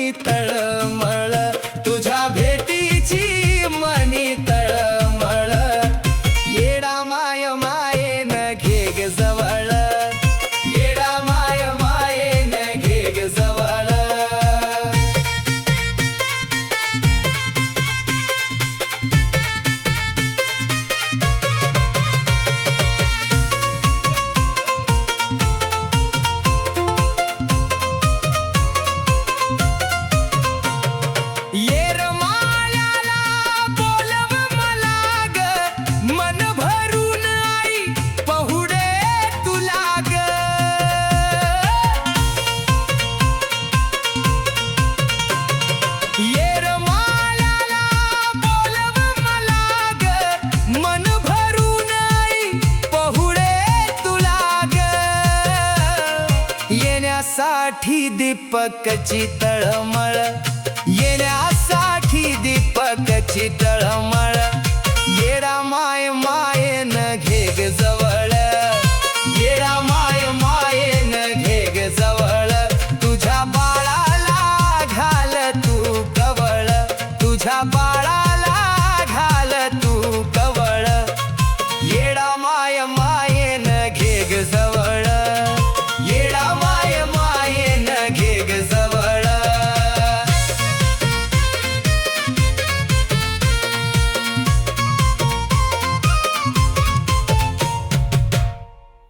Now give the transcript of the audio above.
मनी तळमळ, तुझ्या भेटीची मनी तळमळ. येडा माय मायेन घे ग जवळ, येडा माय मायेन घे ग जवळ. येरमाळ्याला बोलव मला ग, मन भरून आई पहुडे तुला ग. येरमाळ्याला बोलव मला ग, मन भरून आई पहुडे तुला ग. येण्यासाठी दीपकची तळमळ, येण्यासाठी दीपकची तळमळ. येडा माय मायेन घे ग जवळ, येडा माय मायेन घे ग जवळ. तुझ्या बाळाला घाल तू कवळ, तुझ्या